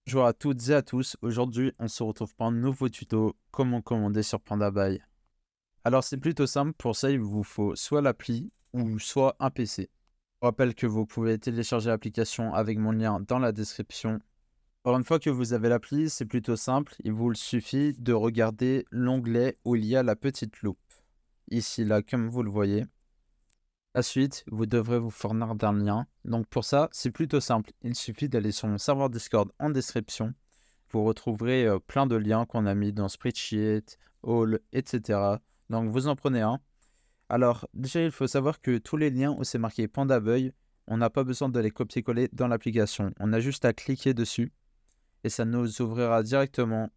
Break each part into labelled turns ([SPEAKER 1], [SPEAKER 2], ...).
[SPEAKER 1] Bonjour à toutes et à tous, aujourd'hui on se retrouve pour un nouveau tuto comment commander sur Pandabuy. Alors c'est plutôt simple, pour ça il vous faut soit l'appli ou soit un PC. Je rappelle que vous pouvez télécharger l'application avec mon lien dans la description. Alors une fois que vous avez l'appli, c'est plutôt simple, il vous suffit de regarder l'onglet où il y a la petite loupe. Ici là comme vous le voyez. Ensuite, vous devrez vous fournir d'un lien. Donc pour ça, c'est plutôt simple, il suffit d'aller sur mon serveur Discord en description. Vous retrouverez plein de liens qu'on a mis dans Spreadsheet, All, etc. Donc vous en prenez un. Alors déjà, il faut savoir que tous les liens où c'est marqué Pandabuy, on n'a pas besoin de les copier-coller dans l'application. On a juste à cliquer dessus et ça nous ouvrira directement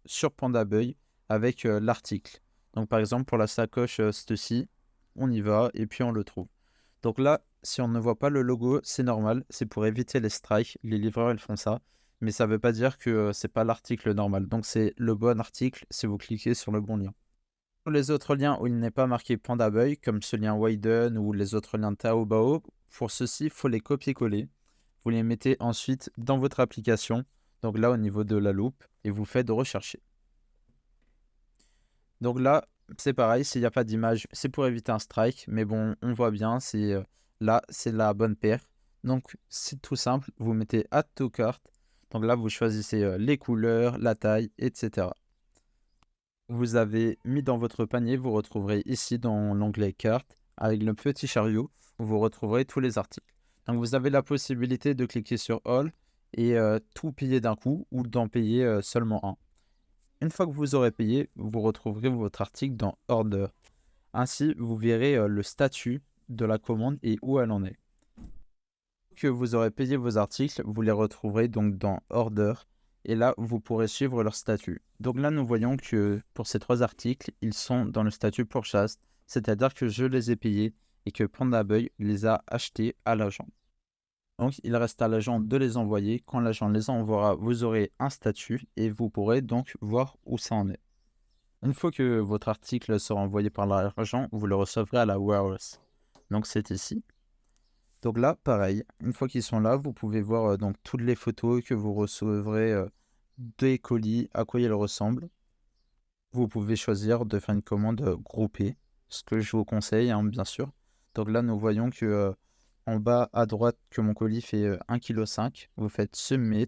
[SPEAKER 1] sur Pandabuy avec l'article. Donc par exemple, pour la sacoche ci on y va et puis on le trouve. Donc là, si on ne voit pas le logo, c'est normal, c'est pour éviter les strikes. Les livreurs, ils font ça. Mais ça ne veut pas dire que c'est pas l'article normal. Donc c'est le bon article si vous cliquez sur le bon lien. Pour les autres liens où il n'est pas marqué Pandabuy, comme ce lien Widen ou les autres liens Taobao, pour ceux-ci, il faut les copier-coller. Vous les mettez ensuite dans votre application, donc là au niveau de la loupe, et vous faites rechercher. Donc là, c'est pareil, s'il n'y a pas d'image, c'est pour éviter un strike, mais bon, on voit bien, là, c'est la bonne paire. Donc c'est tout simple, vous mettez Add to Cart, donc là vous choisissez les couleurs, la taille, etc. Vous avez mis dans votre panier, vous retrouverez ici dans l'onglet Carte, avec le petit chariot, où vous retrouverez tous les articles. Donc vous avez la possibilité de cliquer sur All et tout payer d'un coup ou d'en payer seulement un. Une fois que vous aurez payé, vous retrouverez votre article dans Order. Ainsi, vous verrez le statut de la commande et où elle en est. Que vous aurez payé vos articles, vous les retrouverez donc dans Order et là, vous pourrez suivre leur statut. Donc là, nous voyons que pour ces trois articles, ils sont dans le statut Purchased, c'est-à-dire que je les ai payés et que Pandabuy les a achetés à l'agent. Donc, il reste à l'agent de les envoyer. Quand l'agent les envoiera, vous aurez un statut et vous pourrez donc voir où ça en est. Une fois que votre article sera envoyé par l'agent, vous le recevrez à la warehouse. Donc, c'est ici. Donc là, pareil, une fois qu'ils sont là, vous pouvez voir donc toutes les photos que vous recevrez des colis, à quoi ils ressemblent. Vous pouvez choisir de faire une commande groupée, ce que je vous conseille, hein, bien sûr. Donc là, nous voyons que en bas à droite, que mon colis fait 1,5 kg. Vous faites Submit.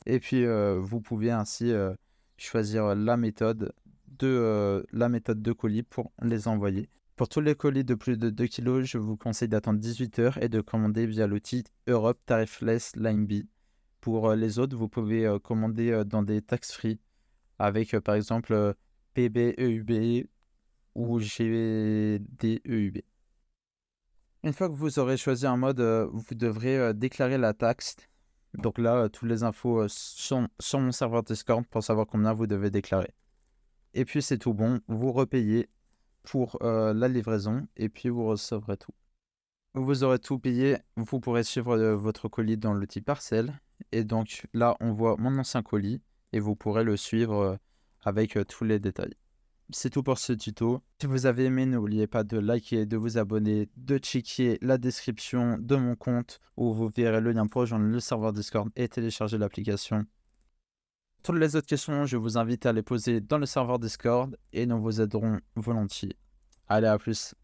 [SPEAKER 1] Et puis, vous pouvez ainsi choisir la méthode de colis pour les envoyer. Pour tous les colis de plus de 2 kg, je vous conseille d'attendre 18 heures et de commander via l'outil Europe Tarifless Line B. Pour les autres, vous pouvez commander dans des tax-free avec par exemple PBEUB ou GDEUB. Une fois que vous aurez choisi un mode, vous devrez déclarer la taxe. Donc là, toutes les infos sont sur mon serveur Discord pour savoir combien vous devez déclarer. Et puis c'est tout bon, vous repayez pour la livraison et puis vous recevrez tout. Vous aurez tout payé, vous pourrez suivre votre colis dans l'outil parcelle. Et donc là, on voit mon ancien colis et vous pourrez le suivre avec tous les détails. C'est tout pour ce tuto. Si vous avez aimé, n'oubliez pas de liker, de vous abonner, de checker la description de mon compte où vous verrez le lien pour rejoindre le serveur Discord et télécharger l'application. Toutes les autres questions, je vous invite à les poser dans le serveur Discord et nous vous aiderons volontiers. Allez, à plus.